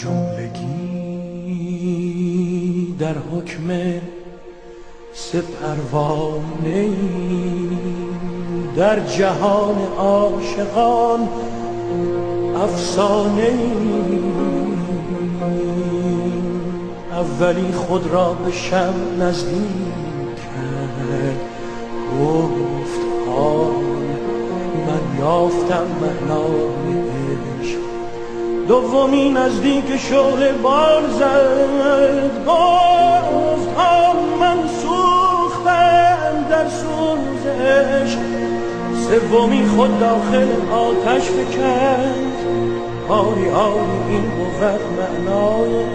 جملگی در حکم سه پروانه‌ای در جهان عاشقان افسانه‌ای. اولی خود را به شمع نزدیک کرد، گفت حال من یافتم معنای عشق. دومی نزدیک شعله بال زد، گفت حال من سوختم در سوزش. سومی خود داخل آتش فکند، آری آری این بود معنای